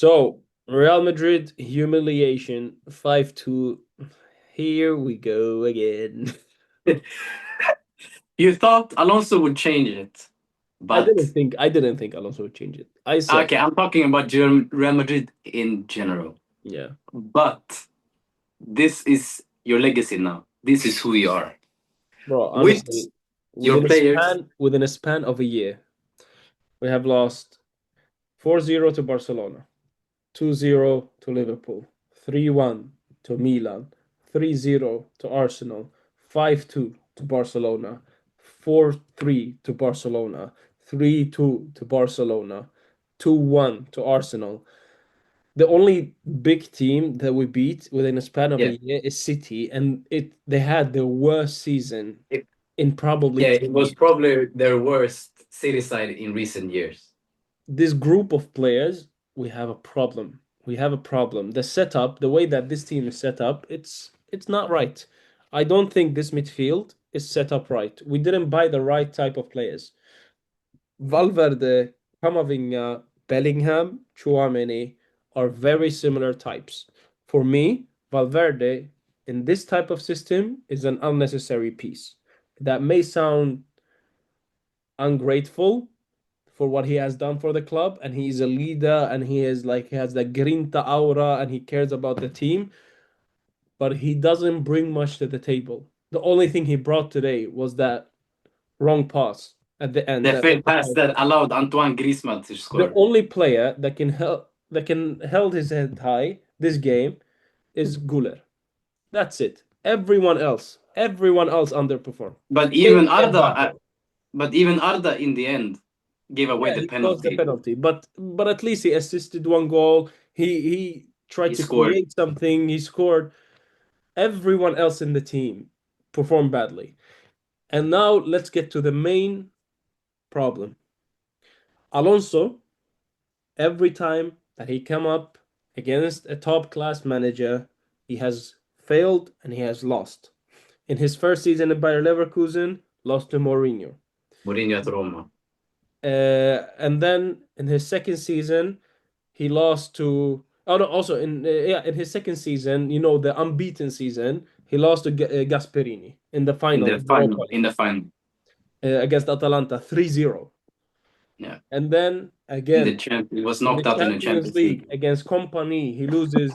So, Real Madrid humiliation 5-2. Here we go again. You thought Alonso would change it, but I didn't think Alonso would change it. I said, okay, I'm talking about Real Madrid in general. yeah. But this is your legacy now. This is who you are. Bro, With honestly, your players, within a span of a year, we have lost 4-0 to Barcelona, 2-0 to Liverpool, 3-1 to Milan, 3-0 to Arsenal, 5-2 to Barcelona, 4-3 to Barcelona, 3-2 to Barcelona, 2-1 to Arsenal. The only big team that we beat within a span of a yeah, year is City, and they had the worst season it, in probably yeah, it 10 was years. probably their worst city side in recent years. This group of players, we have a problem. We have a problem. The setup, the way that this team is set up, it's not right. I don't think this midfield is set up right. We didn't buy the right type of players. Valverde, Camavinga, Bellingham, Tchouaméni are very similar types. For me, Valverde in this type of system is an unnecessary piece. That may sound ungrateful for what he has done for the club, and he's a leader, and he has the grinta aura, and he cares about the team, but he doesn't bring much to the table. The only thing he brought today was that wrong pass at the end. The failed pass that allowed Antoine Griezmann to The score. only player that can held his head high this game is Guler. That's it. Everyone else underperformed. But Maybe even Mbappe. Arda in the end gave away Yeah, the he caused the penalty. penalty, but at least he assisted one goal. He tried He to scored. create something. He scored. Everyone else in the team performed badly. And now let's get to the main problem. Alonso, every time that he come up against a top class manager, he has failed and he has lost. In his first season at Bayer Leverkusen, lost to Mourinho. Mourinho at Roma. And then in his second season, he lost to. Oh no! Also in his second season, the unbeaten season, he lost to Gasperini in the in final the in Europa final. In League the final, against Atalanta 3-0. yeah. And then In the again he was in the knocked out in the Champions Champions League. League against Kompany, he loses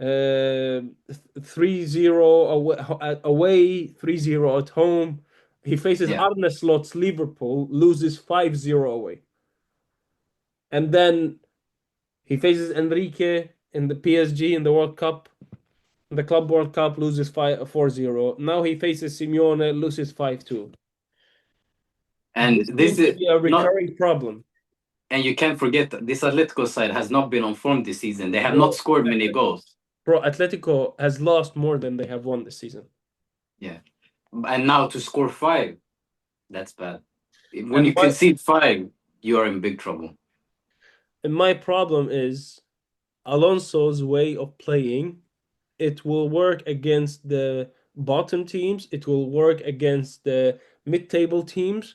3-0 away, 3-0 at home. He faces Yeah, Arne Slot's Liverpool, loses 5-0 away. And then he faces Enrique in the PSG in the World Cup, in the Club World Cup, loses 4-0. Now he faces Simeone, loses 5-2. and This this seems to is be a not. recurring problem. And you can't forget that this Atletico side has not been on form this season. They have not Bro, scored many goals. Atletico has lost more than they have won this season. Yeah, and now to score five, that's bad. When And you concede five, you are in big trouble. my problem is Alonso's way of playing. It will work against the bottom teams. It will work against the mid-table teams.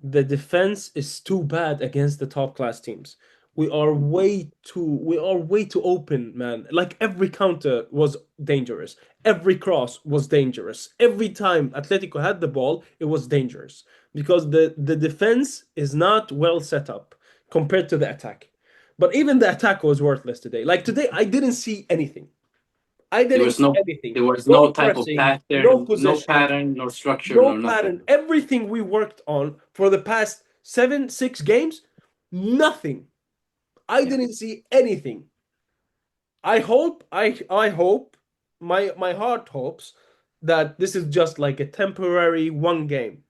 The defense is too bad against the top class teams. We are way too open, man. Like every counter was dangerous. Every cross was dangerous. Every time Atletico had the ball, it was dangerous because the defense is not well set up compared to the attack. But even the attack was worthless today. Like today, I didn't see anything. I There didn't was see no, anything. there was No no type of pressing, no possession, pattern, nor structure, no nor pattern. nothing. Everything we worked on for the past 6 games, nothing. I Yeah, didn't see anything. I hope my heart hopes that this is just like a temporary one game.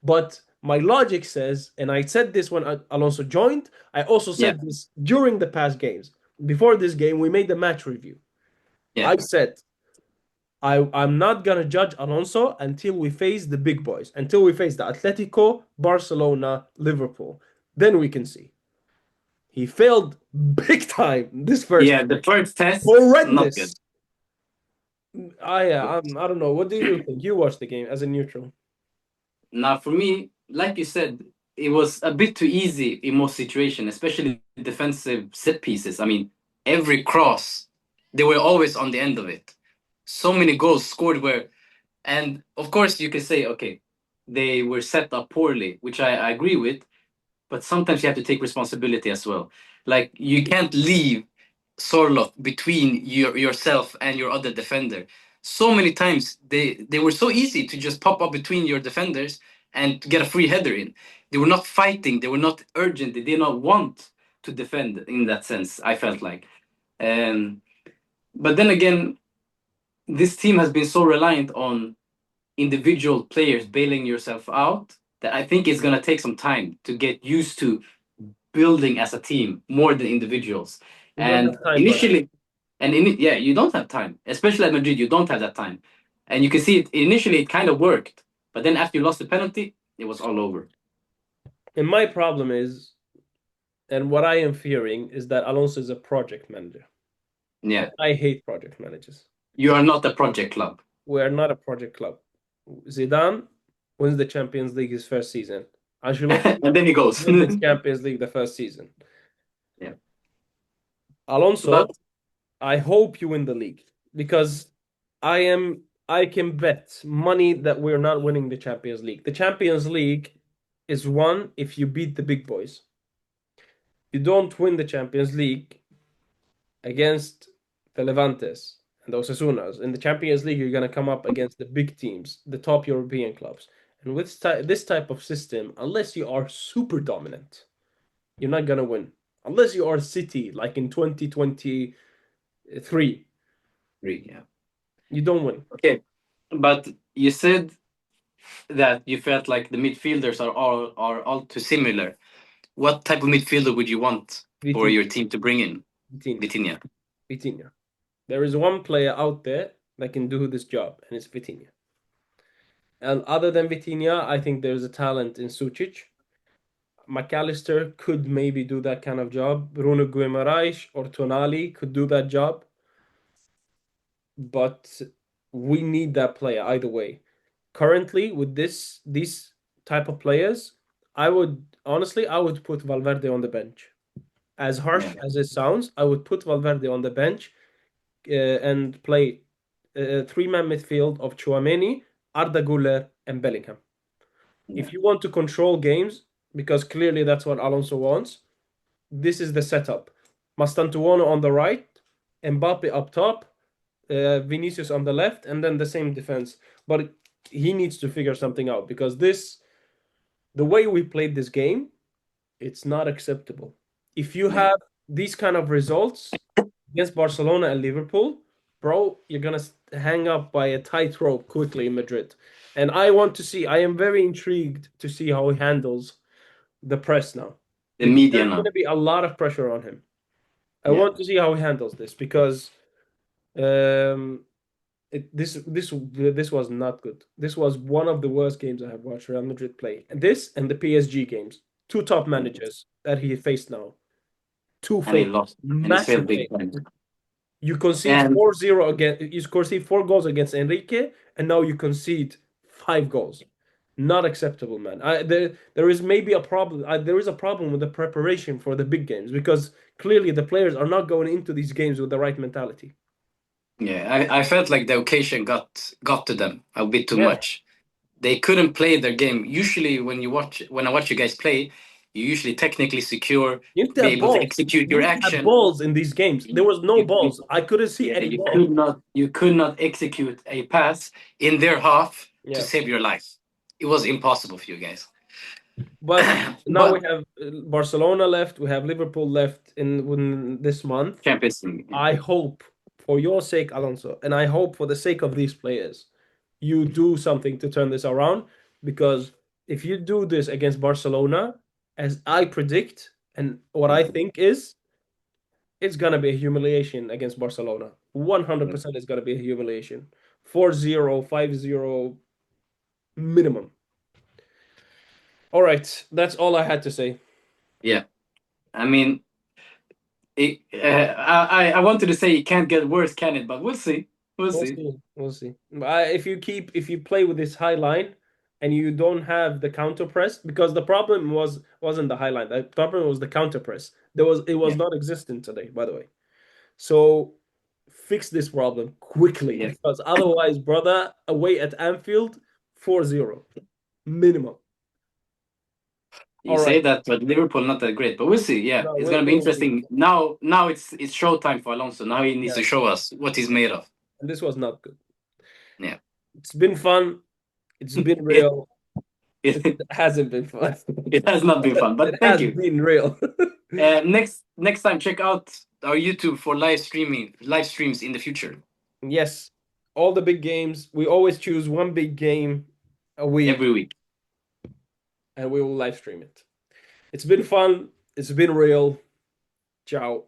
But my logic says, and I said this when Alonso joined, I also yeah, said this during the past games. Before this game, we made the match review. yeah. I said I'm not gonna judge Alonso until we face the big boys, until we face the Atletico, Barcelona, Liverpool. Then we can see. He failed big time this first Yeah, game. the first test, not Horrendous. good. I don't know. What do you think? You watched the game as a neutral. Now, for me, like you said, it was a bit too easy in most situations, especially defensive set pieces. I mean, every cross, they were always on the end of it. So many goals scored where, and of course you can say, okay, they were set up poorly, which I agree with, but sometimes you have to take responsibility as well. Like you can't leave Sorloth between yourself and your other defender. So many times they were so easy to just pop up between your defenders and to get a free header in. They were not fighting, they were not urgent, they did not want to defend in that sense, I felt like. Um, but then again, this team has been so reliant on individual players bailing yourself out that I think it's gonna take some time to get used to building as a team more than individuals. We don't And have time, brother. initially, yeah, you don't have time, especially at Madrid. You don't have that time, and you can see it initially. It kind of worked, but then after you lost the penalty, it was all over. And my problem is, and what I am fearing is that Alonso is a project manager. And Yeah, I hate project managers. you are not a project club, We are not a project club. Zidane wins the Champions League his first season. Ancelotti and then he goes. wins the Champions League the first season. Yeah, Alonso, but I hope you win the league because I can bet money that we're not winning the Champions League. The Champions League is won if you beat the big boys. You don't win the Champions League against the Levantes and the Osasunas. In the Champions League, you're going to come up against the big teams, the top European clubs. And with this type of system, unless you are super dominant, you're not going to win. Unless you are City, like in 2023, yeah, you don't win. okay. But you said that you felt like the midfielders are all too similar. What type of midfielder would you want for Vitinha, your team to bring in? Vitinha, Vitinha. Vitinha. There is one player out there that can do this job, and it's Vitinha. And other than Vitinha, I think there's a talent in Sucic. McAllister could maybe do that kind of job. Bruno Guimaraes or Tonali could do that job, but we need that player either way. Currently, with these type of players, I would put Valverde on the bench. As Yeah, harsh as it sounds, I would put Valverde on the bench and play a three-man midfield of Tchouaméni, Arda Güler, and Bellingham. yeah, If you want to control games, because clearly that's what Alonso wants, this is the setup. Mastantuono on the right, Mbappe up top, Vinicius on the left, and then the same defense. But he needs to figure something out because the way we played this game, it's not acceptable. If you yeah. have these kind of results against Barcelona and Liverpool, bro, you're gonna hang up by a tightrope quickly in Madrid. And I am very intrigued to see how he handles the press now The because media there's going now. to be a lot of pressure on him. I Yeah. want to see how he handles this because um, this was not good. This was one of the worst games I have watched Real Madrid play. And this and the PSG games, two top managers that he faced now, two And he failures, lost, and he massive failed big failures. time. You concede And 4-0 against you concede 4 goals against Enrique, and now you concede 5 goals. Not acceptable, man. There is maybe a problem. There is a problem with the preparation for the big games because clearly the players are not going into these games with the right mentality. yeah, I felt like the occasion got to them a bit too Yeah, much. They couldn't play their game. Usually, when I watch you guys play, you usually technically secure, you need to be have able to balls. execute You your need to have action. balls in these games. There You, was no you, balls. I couldn't see yeah, any balls. you could not execute a pass in their half to Yeah, save your life. It was impossible for you guys. but now we But have Barcelona left. We have Liverpool left in this month. Champions League, yeah. I hope for your sake, Alonso, and I hope for the sake of these players, you do something to turn this around. Because if you do this against Barcelona, as I predict, and what I think is, it's gonna be a humiliation against Barcelona. Yeah. 100% it's gonna be a humiliation. 4-0, 5-0 minimum. All right, that's all I had to say. Yeah. I mean, I wanted to say it can't get worse, can it? But we'll see. We'll We'll see. see. We'll see. If you play with this high line and you don't have the counter press, because the problem wasn't the high line. The problem was the counter press. It was Yeah. not existent today, by the way. So fix this problem quickly Yeah. because otherwise, brother, away at Anfield, 4-0 minimum. You All right. say that, but Liverpool not that great. But we'll see. Yeah, No, it's gonna be we'll see. interesting. Now it's showtime for Alonso. Now he needs to Yes. show us what he's made of. And this was not good. Yeah. It's been fun. It's been It, real. It it hasn't been fun. it has not been fun, It but thank has you. been real. Next time, check out our YouTube for live streams in the future. Yes. All the big games. We always choose one big game a week Every week. and we will live stream it. It's been fun. It's been real. Ciao.